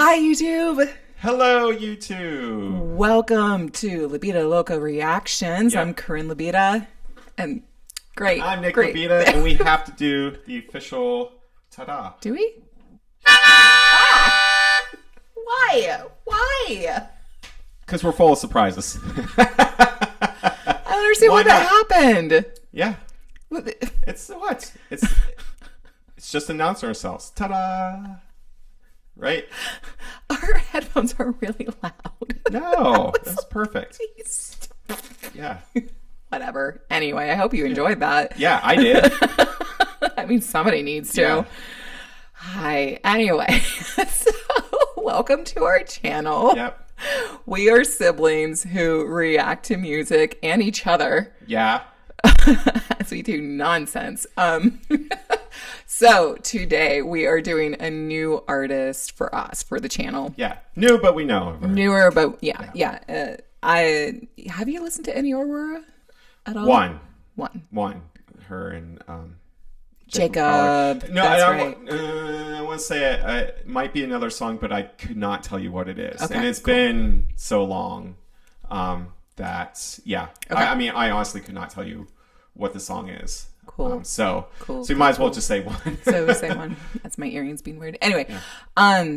Hi, YouTube. Hello, YouTube. Welcome to Libido Loca Reactions. Yep. I'm Corinne Libido. And great. I'm Nick great. Libido, and we have to do the official ta-da. Do we? Ah! Why? Because we're full of surprises. I don't understand why that happened. Yeah. It's what? It's just announcing ourselves. Ta-da! Right? Our headphones are really loud. No, that's perfect. Yeah. Whatever. Anyway, I hope you enjoyed that. Yeah, I did. I mean, somebody needs to. Yeah. Hi. Anyway, so welcome to our channel. Yep. We are siblings who react to music and each other Yeah. as we do nonsense. So today we are doing a new artist for us, for the channel. Yeah. New, but we know of her. Newer, but yeah. Have you listened to any Aurora at all? One. Her and Jacob. No, that's I right. want to say it might be another song, but I could not tell you what it is. Okay, and it's cool. been so long that, yeah. Okay. I mean, I honestly could not tell you what the song is. Cool. So you Cool. might as well just say one. So we say one. That's my earrings being weird. Anyway,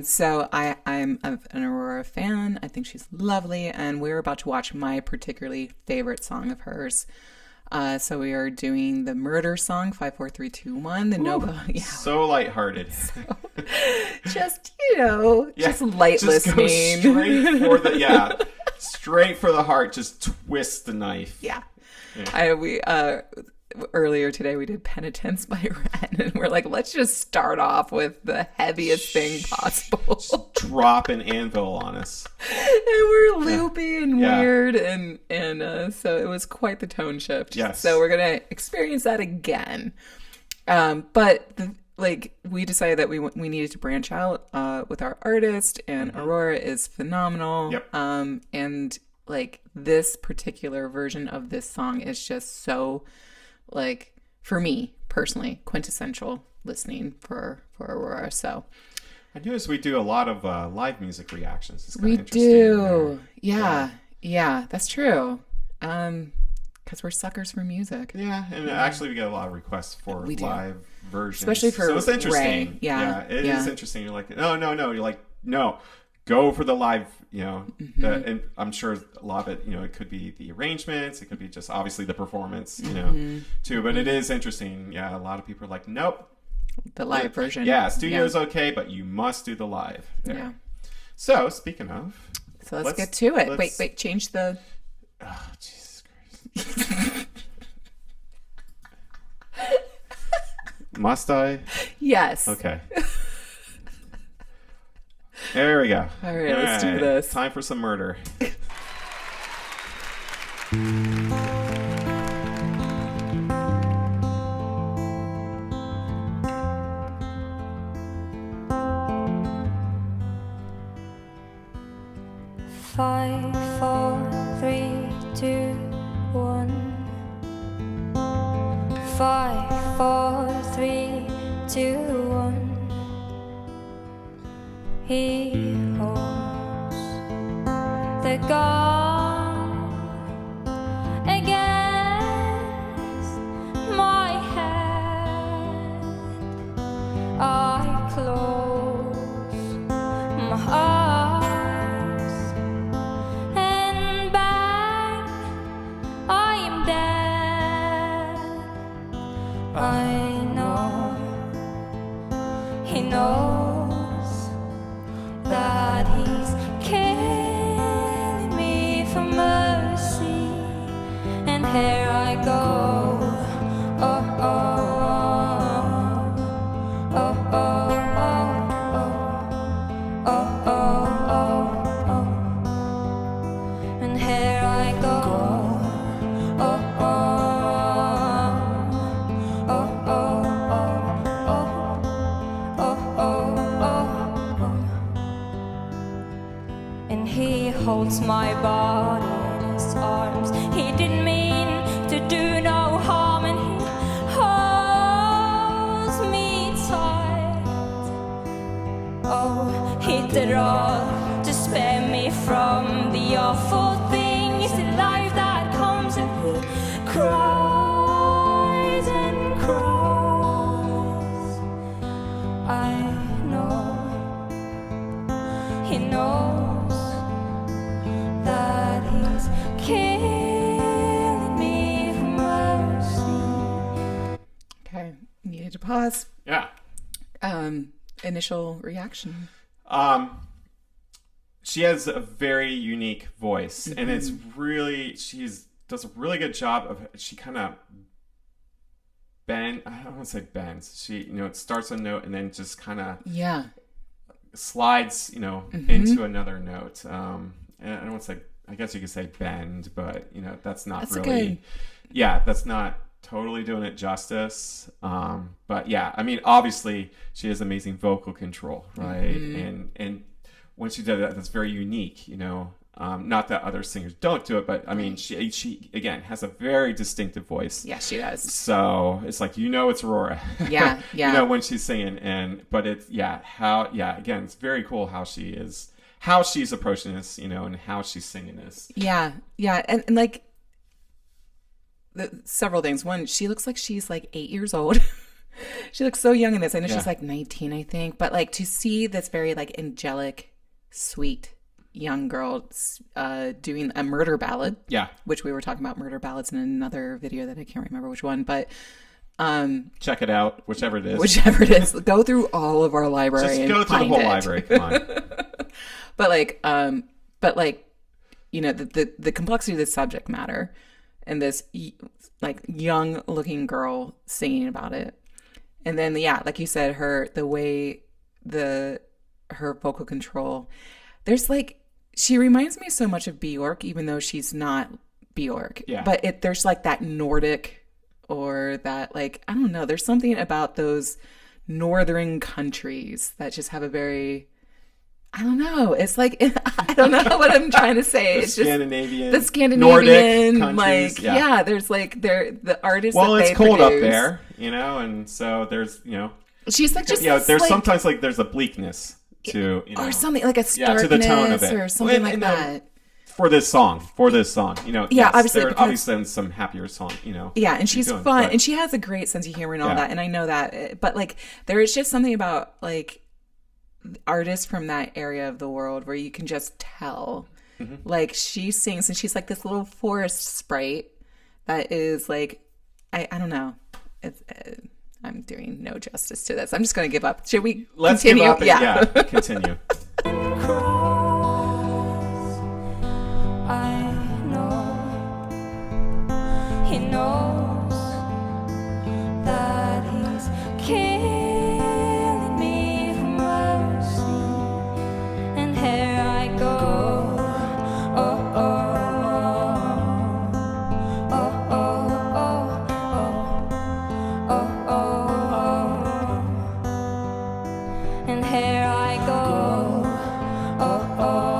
so I'm an Aurora fan. I think she's lovely, and we're about to watch my particularly favorite song of hers. So we are doing the murder song, 5, 4, 3, 2, 1. The Nova. Yeah. So lighthearted. Just just light Just listening. go straight for the straight for the heart. Just twist the knife. Yeah. Earlier today we did Penitence by Ren, and we're like, let's just start off with the heaviest thing possible. Drop an anvil on us. And we're loopy and Yeah. weird, and so it was quite the tone shift. Yes. So we're gonna experience that again. But we decided that we needed to branch out with our artist, and Aurora is phenomenal. Yep. And like this particular version of this song is just so, like, for me personally, quintessential listening for Aurora. So I notice we do a lot of live music reactions. It's we do. Yeah, that's true. Because we're suckers for music. Yeah, and actually we get a lot of requests for We do. live versions. Especially for so it's interesting. Ray. Yeah. It is interesting. You're like, no. You're like, no, go for the live, and I'm sure a lot of it, it could be the arrangements. It could be just obviously the performance, too. But it is interesting. Yeah, a lot of people are like, nope. The live version. Yeah, studio's okay, but you must do the live there. Yeah. So, speaking of. So let's get to it. Wait, change the... Oh, Jesus Christ. Must I? Yes. Okay. There we go. All right, let's do this. Time for some murder. Five, 4, 3, 2, 1. 5, 4, 3, 2, 1. He holds the gun against my head. I close my eyes and back I am dead. I know he knows that he's killing me for mercy, and here I go. Oh, oh, oh, oh, oh, oh, oh, oh, oh, oh, and here I go. Oh, oh, oh, oh, oh, oh, oh, oh, oh. And he holds my body in his arms. He didn't mean to do no harm, and he holds me tight. Oh, hit it all to spare me from the awful things in life that comes, and he cries and cries. I know he knows that he's killing me for mercy. Okay, needed to pause. Yeah. Initial reaction. She has a very unique voice, and it's really, does a really good job of, she kind of I don't want to say bends. She, it starts a note and then just kind of slides, into another note. And I don't want to say, I guess you could say bend, but that's not really, that's not totally doing it justice. But yeah, I mean, obviously she has amazing vocal control, right? And when she does that, that's very unique, not that other singers don't do it, but I mean, she again has a very distinctive voice. Yeah, she does. So it's like, it's Aurora. Yeah. When she's singing, but it's, again, it's very cool how she's approaching this, and how she's singing this. Yeah. And like, several things. One, she looks like she's like 8 years old. She looks so young in this. I know she's like 19, I think. But like, to see this very like angelic, sweet young girl doing a murder ballad. Yeah. Which we were talking about murder ballads in another video that I can't remember which one. But check it out, whichever it is. Go through all of our library. Just go through the whole library. Come on. But the complexity of the subject matter and this like young looking girl singing about it. And then, like you said, her vocal control, there's like, she reminds me so much of Bjork, even though she's not Bjork. Yeah. But there's like that Nordic, or that like, I don't know, there's something about those northern countries that just have a very, I don't know. It's like, I don't know what I'm trying to say. It's just the Scandinavian, Nordic countries, there's like, the artists. Well, that it's they cold produce, up there, and so there's, she's like just, there's like, sometimes like there's a bleakness to, or something like a starkness, to the tone of it, or something like that. For this song, obviously, there obviously some happier song, and she's fun, and she has a great sense of humor and all that, and I know that, but like there is just something about like artists from that area of the world where you can just tell, like she sings and she's like this little forest sprite that is like, I don't know, I'm doing no justice to this. I'm just going to give up. Should we continue? Give up and, continue. I know he knows that he's killing me for mercy, and here I go. Oh, oh, oh, oh, oh, oh, oh, and here I go. Oh, oh.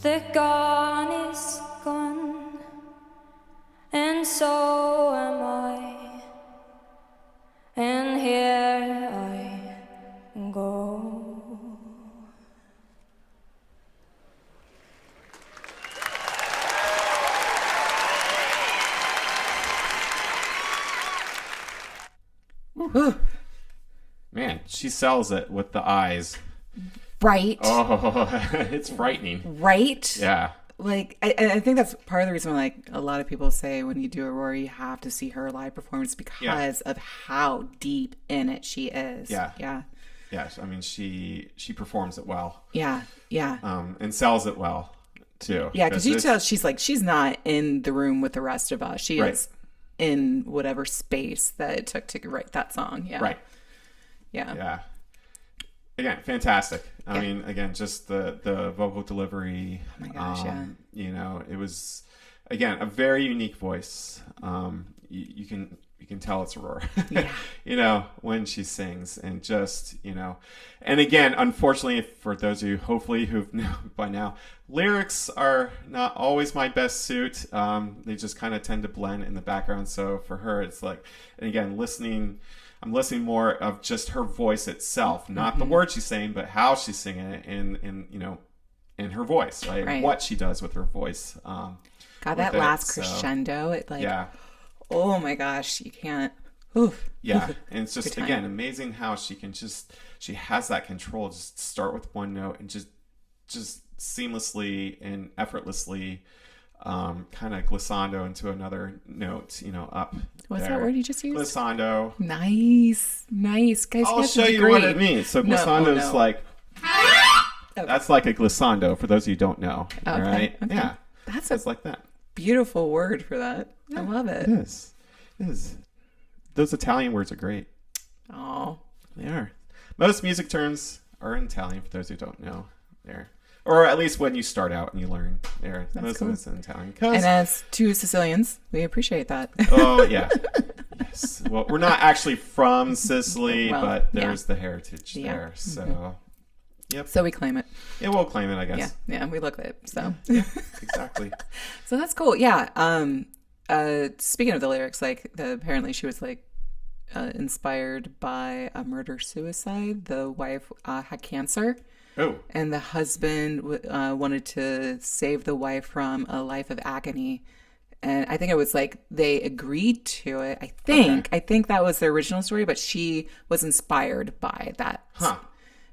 The gone is gone, and so am I, and here I go. Man, she sells it with the eyes. Right. Oh, it's frightening. Right. Yeah. Like, I think that's part of the reason why, like, a lot of people say when you do Aurora, you have to see her live performance because of how deep in it she is. Yeah. Yeah. Yeah. I mean, she performs it well. Yeah. Yeah. And sells it well, too. Yeah, because you tell she's not in the room with the rest of us. She is in whatever space that it took to write that song. Yeah. Right. Yeah. Yeah. Again, fantastic. I mean, again, just the vocal delivery. Oh my gosh, You know, it was, again, a very unique voice. You can tell it's Aurora. Yeah. You know, when she sings, and just, you know, and again, unfortunately, for those of you hopefully who've known by now, lyrics are not always my best suit. They just kind of tend to blend in the background. So for her, it's like, and again, I'm listening more of just her voice itself, not the words she's saying, but how she's singing it, and you know, in her voice, right? What she does with her voice. God, that last crescendo, it like, oh my gosh, you can't. Oof. Yeah, and it's just again amazing how she has that control. Just start with one note and just seamlessly and effortlessly. Kind of glissando into another note, you know, up. What's that word you just used? Glissando. Nice, guys. I'll show you what it means. So glissando is like, that's like a glissando for those of you who don't know. Okay. All right, okay. yeah, that's like that. Beautiful word for that. I love it. It is. Those Italian words are great. Oh, they are. Most music terms are in Italian for those who don't know. There. Or at least when you start out and you learn there. Most of it's in Italian. And as two Sicilians, we appreciate that. Oh, yeah. Yes. Well, we're not actually from Sicily, but there's the heritage there. So, yep. So we claim it. Yeah, we'll claim it, I guess. Yeah, we look at it. So, yeah, exactly. So that's cool. Yeah. Speaking of the lyrics, like, apparently she was like inspired by a murder-suicide. The wife had cancer. Oh. And the husband wanted to save the wife from a life of agony. And I think it was like they agreed to it. I think that was the original story, but she was inspired by that. Huh.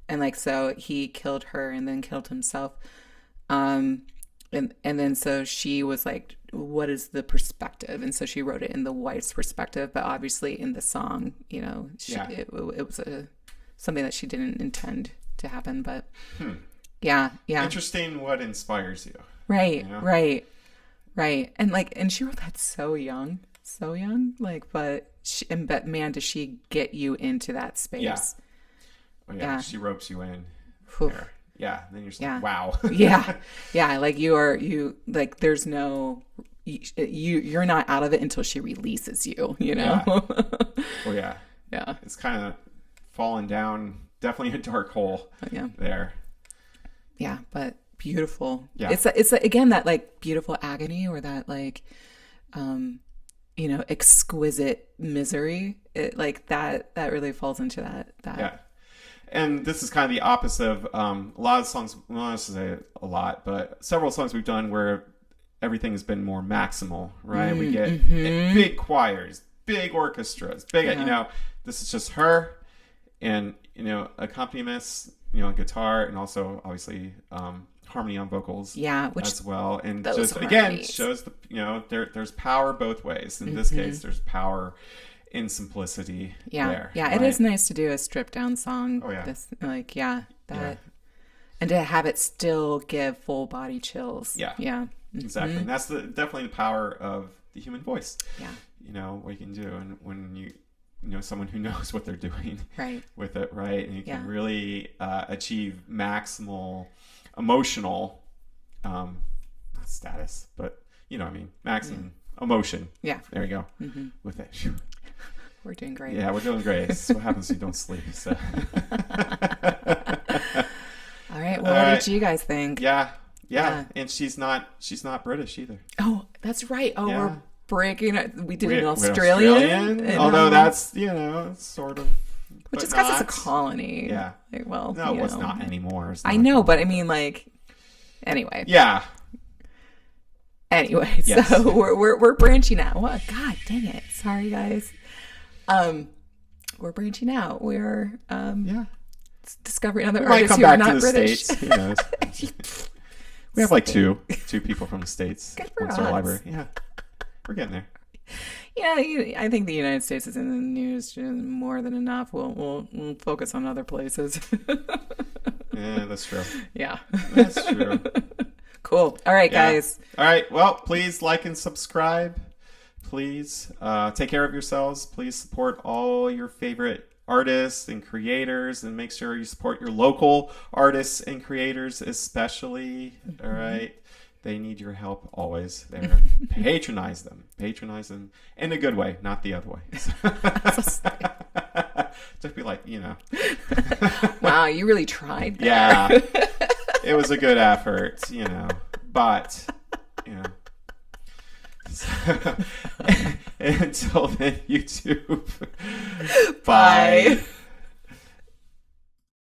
And like, so he killed her and then killed himself. And then so she was like, what is the perspective? And so she wrote it in the wife's perspective, but obviously in the song, you know, it was something that she didn't intend to happen, but yeah. Interesting what inspires you. Right, you know? Right. And like, and she wrote that so young, like, but man, does she get you into that space? Yeah. Oh yeah. She ropes you in. There. Yeah. Then you're just like, wow. Yeah. Like like, there's no, you're not out of it until she releases you, you know? Yeah. Oh yeah. Yeah. It's kind of falling down. Definitely a dark hole there. Yeah, but beautiful. Yeah. It's again that like beautiful agony or that like, you know, exquisite misery. It like that really falls into that. Yeah. And this is kind of the opposite of a lot of songs, well, I don't say a lot, but several songs we've done where everything has been more maximal, right? We get big choirs, big orchestras, big, you know, this is just her and, you know, accompaniments, you know, guitar, and also obviously harmony on vocals, which as well, and just again shows the, you know, there's power both ways. In this case, there's power in simplicity. There, right? It is nice to do a stripped down song. Oh yeah, this, like and to have it still give full body chills. Yeah, exactly. And that's definitely the power of the human voice. Yeah, you know what you can do, and when you know someone who knows what they're doing with it, right? And you can really achieve maximal emotional not status, but you know what I mean, maximum emotion. There you go. With it. We're doing great. Yeah, we're doing great. This is what happens when you don't sleep. So. All right. Well, what did you guys think? Yeah. And she's not British either. Oh, that's right. Oh, we're breaking it. We did an Australian. Although that's, you know, sort of. Which is because it's a colony. Yeah. Like, well, no, it's not anymore. I know, but I mean, like, anyway. Yeah. Anyway, so we're branching out. What? God dang it! Sorry, guys. What we're branching out. We're Yeah. discovering other We might artists come who are back to not the British. States. Who knows? We have like two people from the States. Good for Once our us. library. Yeah. We're getting there. Yeah, I think the United States is in the news more than enough. We'll focus on other places. Yeah, that's true. Yeah. That's true. Cool. All right, Yeah. guys. All right. Well, please like and subscribe. Please take care of yourselves. Please support all your favorite artists and creators, and make sure you support your local artists and creators especially. All right. They need your help always. There. Patronize them in a good way, not the other way. Just be like, Wow, you really tried that. yeah, it was a good effort, but until then, YouTube. Bye.